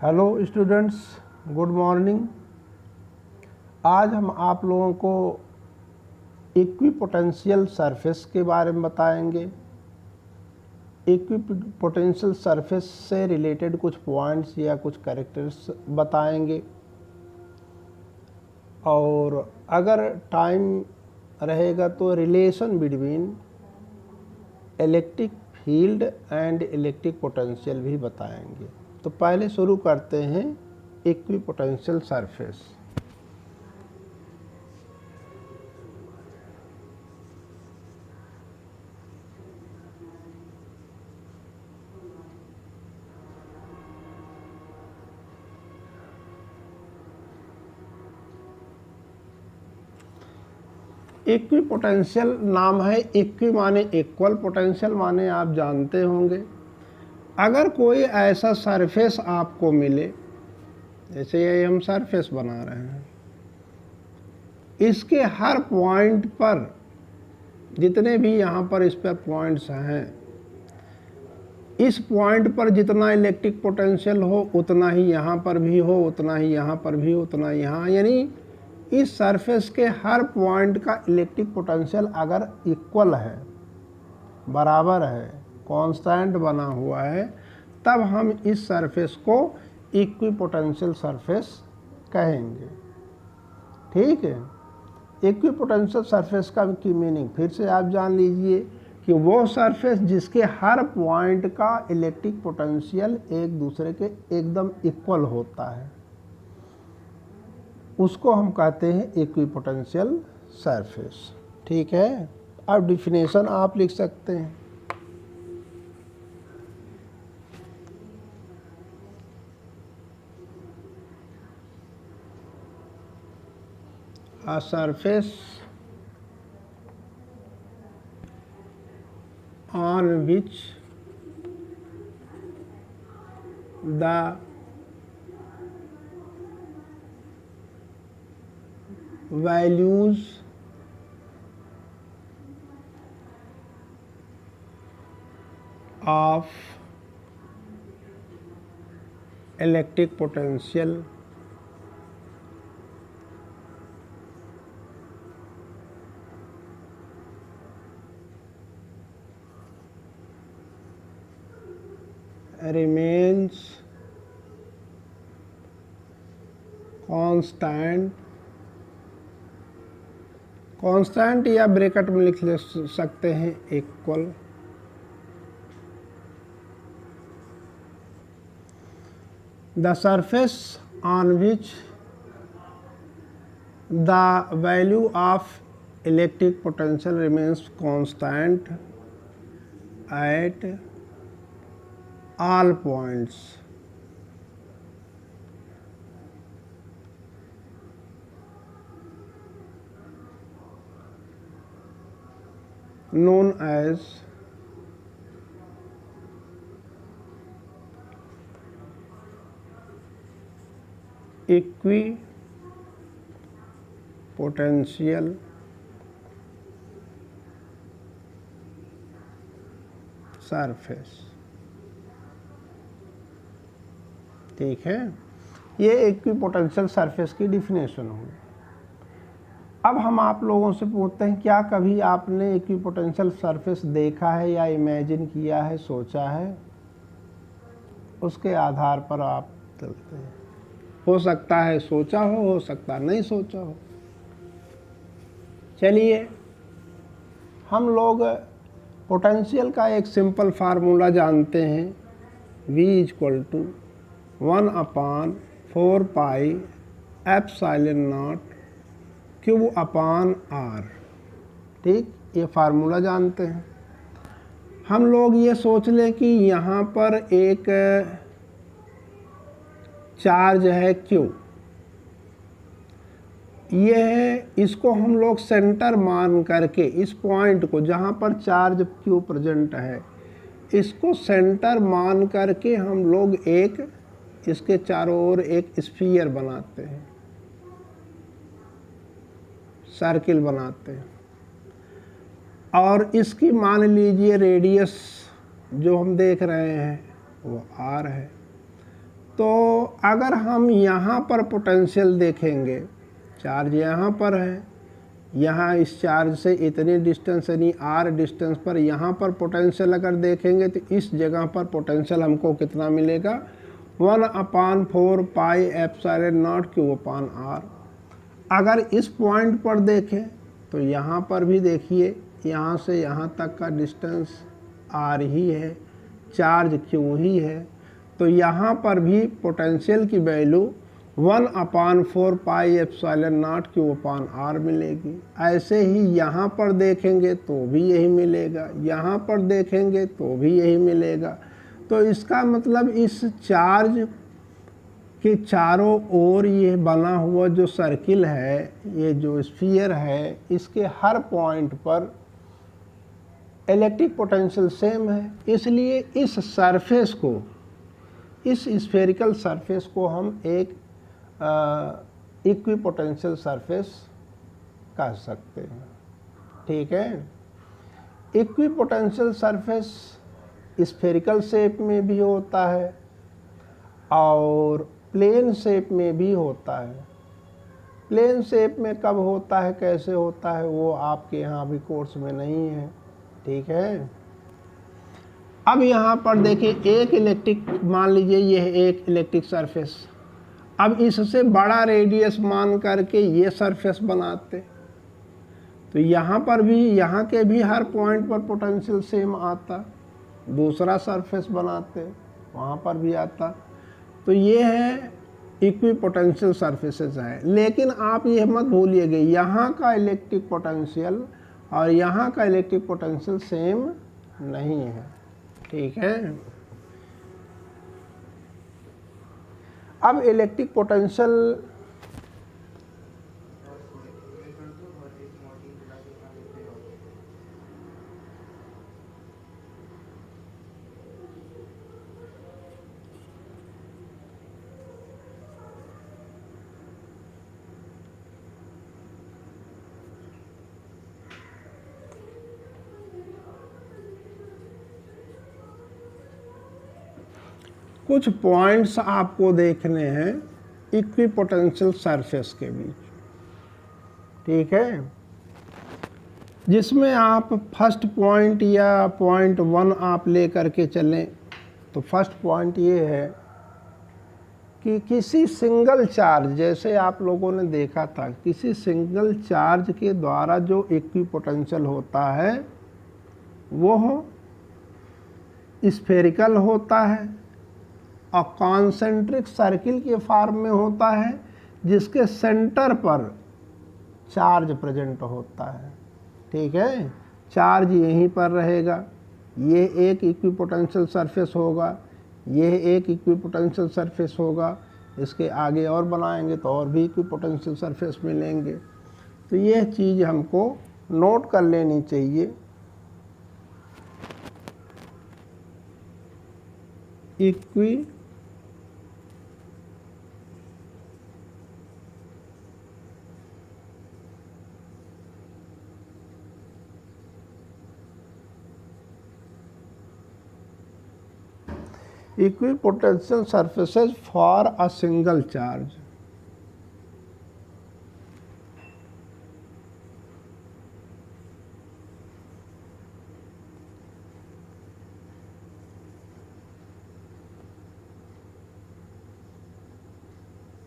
Hello students, good morning. आज हम आप लोगों को इक्विपोटेंशियल सरफेस के बारे में बताएंगे। इक्विपोटेंशियल सरफेस से रिलेटेड कुछ पॉइंट्स या कुछ कैरेक्टर्स बताएंगे, और अगर टाइम रहेगा तो relation between electric field and electric potential भी बताएंगे। तो पहले शुरू करते हैं इक्विपोटेंशियल सरफेस। इक्विपोटेंशियल नाम है, इक्वी माने इक्वल, पोटेंशियल माने आप जानते होंगे। अगर कोई ऐसा सरफेस आपको मिले, जैसे ये हम सरफेस बना रहे हैं, इसके हर पॉइंट पर जितने भी यहाँ पर इस पर पॉइंट्स हैं, इस पॉइंट पर जितना इलेक्ट्रिक पोटेंशियल हो उतना ही यहाँ पर भी हो, उतना ही यहाँ पर भी हो, उतना यहाँ, यानी इस सरफेस के हर पॉइंट का इलेक्ट्रिक पोटेंशियल अगर इक्वल है, बराबर है, कांस्टेंट बना हुआ है, तब हम इस सरफेस को इक्विपोटेंशियल सरफेस कहेंगे। ठीक है। इक्विपोटेंशियल सरफेस का की मीनिंग फिर से आप जान लीजिए कि वो सरफेस जिसके हर पॉइंट का इलेक्ट्रिक पोटेंशियल एक दूसरे के एकदम इक्वल होता है, उसको हम कहते हैं इक्विपोटेंशियल सरफेस। ठीक है। अब डिफिनेशन आप लिख सकते हैं। A surface on which the values of electric potential remains constant, constant या ब्रैकेट में लिख सकते हैं equal, the surface on which the value of electric potential remains constant eight all points known as equipotential surface। ठीक है, ये equipotential surface की definition होगी। अब हम आप लोगों से पूछते हैं, क्या कभी आपने इक्विपोटेंशियल सरफेस देखा है या इमेजिन किया है, सोचा है? उसके आधार पर आप चलते हैं। हो सकता है सोचा हो सकता नहीं सोचा हो। चलिए, हम लोग पोटेंशियल का एक सिंपल फार्मूला जानते हैं, V = 1/4 pi epsilon not Q/R। ठीक, ये फार्मूला जानते हैं। हम लोग ये सोच लें कि यहाँ पर एक चार्ज है Q, ये है, इसको हम लोग सेंटर मान करके इस पॉइंट को जहाँ पर चार्ज Q प्रेजेंट है, इसको सेंटर मान करके हम लोग एक इसके चारों ओर एक स्फीयर बनाते हैं, सर्किल बनाते हैं, और इसकी मान लीजिए रेडियस जो हम देख रहे हैं वो R है, तो अगर हम यहाँ पर पोटेंशियल देखेंगे, चार्ज यहाँ पर है, यहाँ इस चार्ज से इतनी डिस्टेंस यानी r डिस्टेंस पर यहाँ पर पोटेंशियल अगर देखेंगे तो इस जगह पर पोटेंशियल हमको कितना मिलेगा, 1/4 पाई एप्सिलॉन नॉट Q/r। अगर इस पॉइंट पर देखें तो यहाँ पर भी देखिए, यहाँ से यहाँ तक का डिस्टेंस r ही है, चार्ज q ही है, तो यहाँ पर भी पोटेंशियल की value 1/4 pi epsilon not Q/r मिलेगी। ऐसे ही यहाँ पर देखेंगे तो भी यही मिलेगा, यहाँ पर देखेंगे तो भी यही मिलेगा। तो इसका मतलब इस चार्ज के चारों ओर ये बना हुआ जो सर्किल है, ये जो स्फीयर है, इसके हर पॉइंट पर इलेक्ट्रिक पोटेंशियल सेम है। इसलिए इस सरफेस को, इस स्फेरिकल सरफेस को हम एक इक्विपोटेंशियल सरफेस कह सकते हैं। ठीक है, इक्विपोटेंशियल सरफेस स्फेरिकल शेप में भी होता है और प्लेन शेप में भी होता है। प्लेन शेप में कब होता है, कैसे होता है, वो आपके यहाँ अभी कोर्स में नहीं है। ठीक है, अब यहाँ पर देखिए एक इलेक्ट्रिक, मान लीजिए यह एक इलेक्ट्रिक सरफेस, अब इससे बड़ा रेडियस मान करके ये सरफेस बनाते, तो यहाँ पर भी, यहाँ के भी हर पॉइंट पर पोटेंशियल सेम आता, दूसरा सरफेस बनाते, वहाँ पर भी आता। तो ये है इक्विपोटेंशियल सरफेसेस है। लेकिन आप ये मत भूलिएगा, यहाँ का इलेक्ट्रिक पोटेंशियल और यहाँ का इलेक्ट्रिक पोटेंशियल सेम नहीं है। ठीक है, अब इलेक्ट्रिक पोटेंशियल कुछ पॉइंट्स आपको देखने हैं इक्विपोटेंशियल सरफेस के बीच। ठीक है, जिसमें आप फर्स्ट पॉइंट या पॉइंट 1 आप ले करके चलें तो फर्स्ट पॉइंट ये है कि किसी सिंगल चार्ज, जैसे आप लोगों ने देखा था, किसी सिंगल चार्ज के द्वारा जो इक्विपोटेंशियल होता है वो स्फेरिकल होता है और कॉन्सेंट्रिक सर्किल के फॉर्म में होता है, जिसके सेंटर पर चार्ज प्रेजेंट होता है। ठीक है, चार्ज यहीं पर रहेगा, ये एक इक्विपोटेंशियल सरफेस होगा, ये एक इक्विपोटेंशियल सरफेस होगा, इसके आगे और बनाएंगे तो और भी इक्विपोटेंशियल सरफेस मिलेंगे। तो यह चीज़ हमको नोट कर लेनी चाहिए। Equipotential surfaces for a single charge.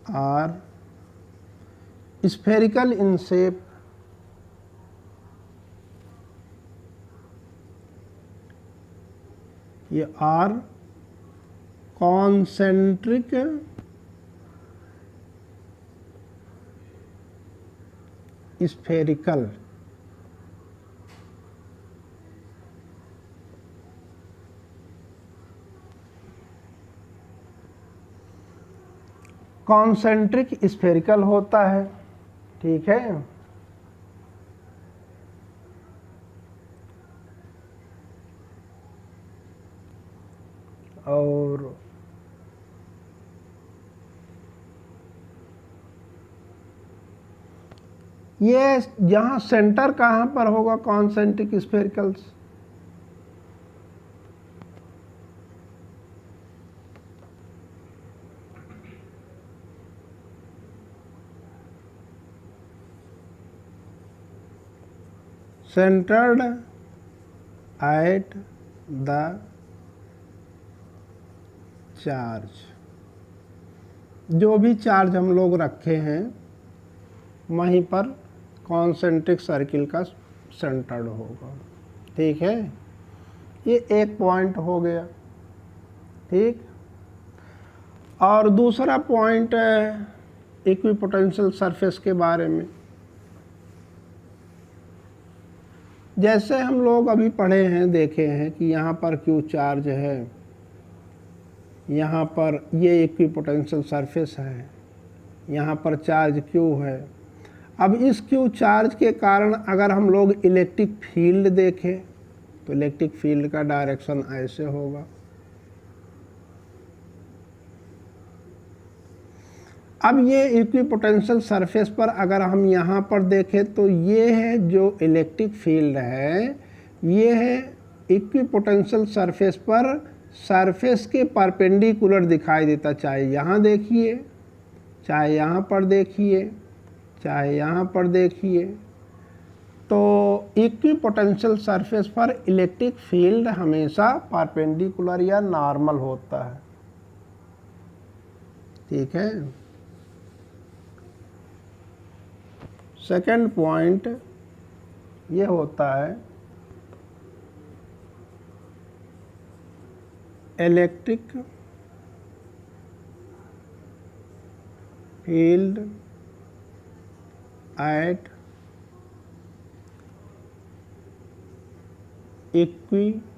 Are spherical in shape, ये are concentric spherical, concentric spherical होता है। ठीक है, और ये यहाँ सेंटर कहाँ पर होगा concentric sphericals, centred at the charge, जो भी चार्ज हम लोग रखे हैं वहीं पर कॉन्सेंट्रिक सर्किल का सेंटर्ड होगा। ठीक है, ये एक पॉइंट हो गया। ठीक, और दूसरा पॉइंट है इक्विपोटेंशियल सरफेस के बारे में। जैसे हम लोग अभी पढ़े हैं, देखे हैं कि यहाँ पर क्यू चार्ज है, यहाँ पर ये इक्विपोटेंशियल सरफेस है, यहाँ पर चार्ज क्यू है। अब इस क्यू चार्ज के कारण अगर हम लोग इलेक्ट्रिक फील्ड देखें तो इलेक्ट्रिक फील्ड का डायरेक्शन ऐसे होगा। अब ये इक्विपोटेंशियल सरफेस पर अगर हम यहाँ पर देखें तो ये है जो इलेक्ट्रिक फील्ड है, ये है इक्विपोटेंशियल सरफेस पर सरफेस के परपेंडिकुलर दिखाई देता, चाहे यहाँ देखिए, चाहे यहाँ पर देखिए, चाहे यहाँ पर देखिए। तो इक्विपोटेंशियल सरफेस पर इलेक्ट्रिक फील्ड हमेशा परपेंडिकुलर या नॉर्मल होता है। ठीक है, सेकंड पॉइंट ये होता है electric field at equipotential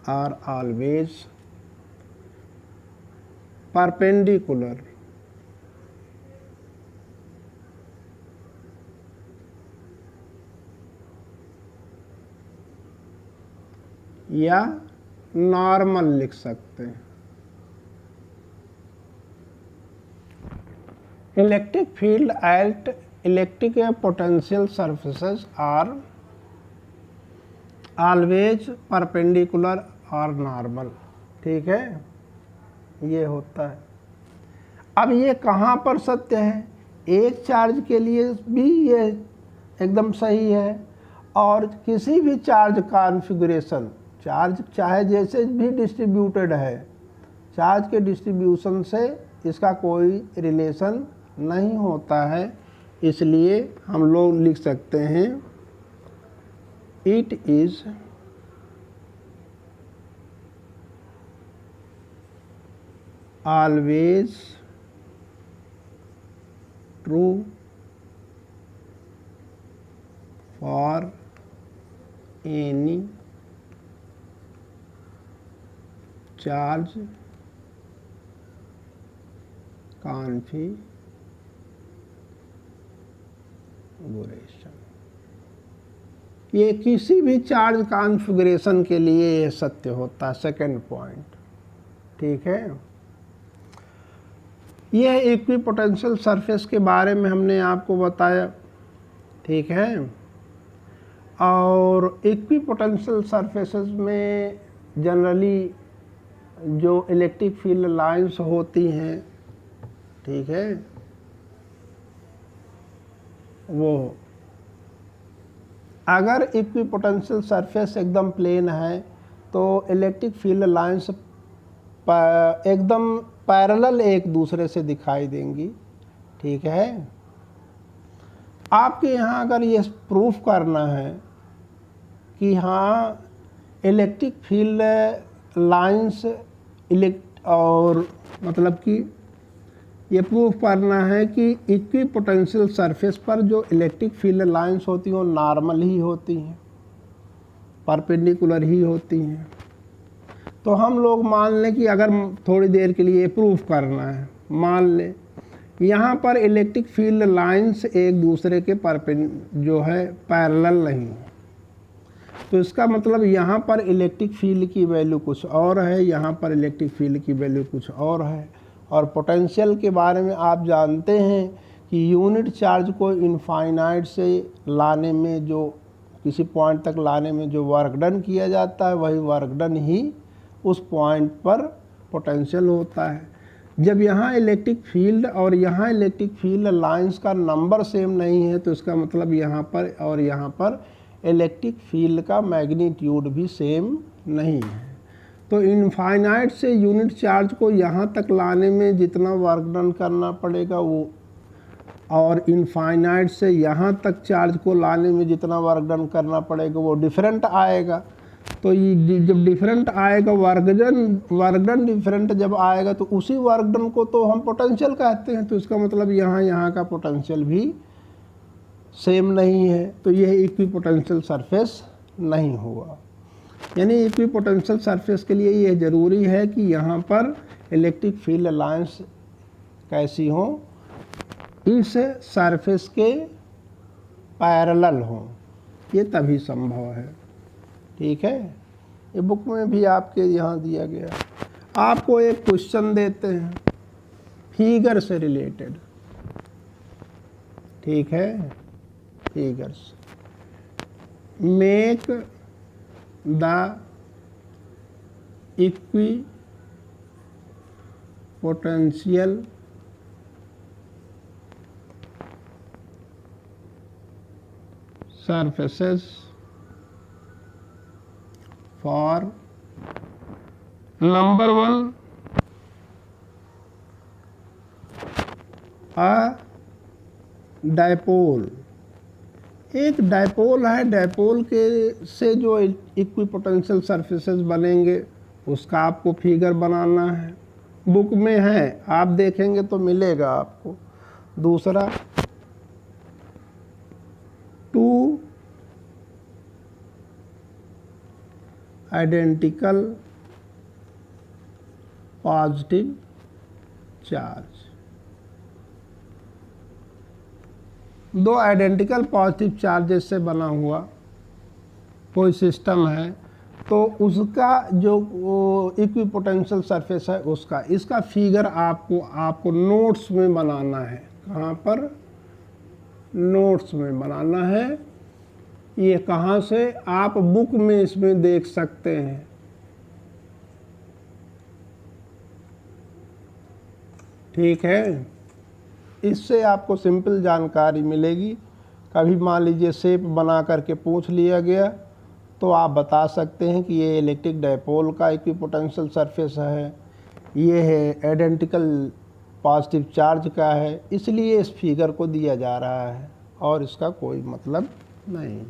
are always perpendicular या नॉर्मल लिख सकते हैं। Electric field at electric potential surfaces are always perpendicular और नॉर्मल। ठीक है, ये होता है। अब ये कहाँ पर सत्य है? एक चार्ज के लिए भी ये एकदम सही है, और किसी भी चार्ज कॉन्फ़िगरेशन, चार्ज चाहे जैसे भी डिस्ट्रीब्यूटेड है, चार्ज के डिस्ट्रीब्यूशन से इसका कोई रिलेशन नहीं होता है। इसलिए हम लोग लिख सकते हैं it is always true for any charge configuration. ये किसी भी चार्ज कॉन्फ़िगरेशन के लिए ये सत्य होता है। सेकंड पॉइंट, ठीक है। यह इक्विपोटेंशियल सरफेस के बारे में हमने आपको बताया, ठीक है। और इक्विपोटेंशियल सरफेसेस में जनरली जो इलेक्ट्रिक फील्ड लाइंस होती हैं, ठीक है, वो अगर इक्विपोटेंशियल सरफेस एकदम प्लेन है तो इलेक्ट्रिक फील्ड लाइंस एकदम पैरेलल एक दूसरे से दिखाई देंगी, ठीक है। आपके यहाँ अगर ये प्रूफ करना है कि हाँ इलेक्ट्रिक फील्ड लाइंस और मतलब कि ये प्रूफ करना है कि इक्विपोटेंशियल सरफेस पर जो इलेक्ट्रिक फील्ड लाइंस होती हैं वो नॉर्मल ही होती हैं, परपेंडिकुलर ही होती हैं। तो हम लोग मान लें कि अगर थोड़ी देर के लिए प्रूफ करना है, मान लें यहाँ पर इलेक्ट्रिक फील्ड लाइंस एक दूसरे के जो है पैरेलल नहीं, तो इसका मतलब यहाँ पर इलेक्ट्रिक फील्ड की वैल्यू कुछ और है, यहाँ पर इलेक्ट्रिक फील्ड की वैल्यू कुछ और है। और पोटेंशियल के बारे में आप जानते हैं कि यूनिट चार्ज को इनफाइनाइट से लाने में, जो किसी पॉइंट तक लाने में जो वर्क डन किया जाता है, वही वर्क डन ही उस पॉइंट पर पोटेंशियल होता है। जब यहाँ इलेक्ट्रिक फील्ड और यहाँ इलेक्ट्रिक फील्ड लाइंस का नंबर सेम नहीं है, तो इसका मतलब यहाँ पर और यहाँ पर इलेक्ट्रिक फील्ड का मैग्नीट्यूड भी सेम नहीं है। तो इनफाइनाइट से यूनिट चार्ज को यहाँ तक लाने में जितना वर्क डन करना पड़ेगा वो, और इनफाइनाइट से यहाँ तक चार्ज को लाने में जितना वर्क डन करना पड़ेगा वो डिफरेंट आएगा। तो ये जब डिफरेंट आएगा, वर्क डन डिफरेंट जब आएगा, तो उसी वर्क डन को तो हम पोटेंशियल कहते हैं। तो इसका मतलब यहाँ का पोटेंशियल भी सेम नहीं है, तो यह इक्विपोटेंशियल सरफेस नहीं हुआ। यानी इक्विपोटेंशियल सरफेस के लिए यह ज़रूरी है कि यहाँ पर इलेक्ट्रिक फील्ड लाइंस कैसी हो, इस सरफेस के पैरेलल हो, ये तभी संभव है। ठीक है, ये बुक में भी आपके यहाँ दिया गया। आपको एक क्वेश्चन देते हैं फिगर से रिलेटेड, ठीक है, figures. Make the equipotential surfaces for number 1 a dipole. एक डायपोल है, डायपोल के से जो इक्विपोटेंशियल सरफेसेस बनेंगे उसका आपको फिगर बनाना है। बुक में है, आप देखेंगे तो मिलेगा आपको। दूसरा, 2 identical positive charge. 2 identical positive charges से बना हुआ कोई सिस्टम है, तो उसका जो इक्विपोटेंशियल सरफेस है उसका, इसका फिगर आपको नोट्स में बनाना है। कहाँ पर? नोट्स में बनाना है। ये कहाँ से? आप बुक में इसमें देख सकते हैं। ठीक है, इससे आपको सिंपल जानकारी मिलेगी। कभी मान लीजिए शेप बना करके पूछ लिया गया तो आप बता सकते हैं कि ये इलेक्ट्रिक डायपोल का इक्विपोटेंशियल सरफेस है, ये है आइडेंटिकल पॉजिटिव चार्ज का है, इसलिए इस फिगर को दिया जा रहा है और इसका कोई मतलब नहीं।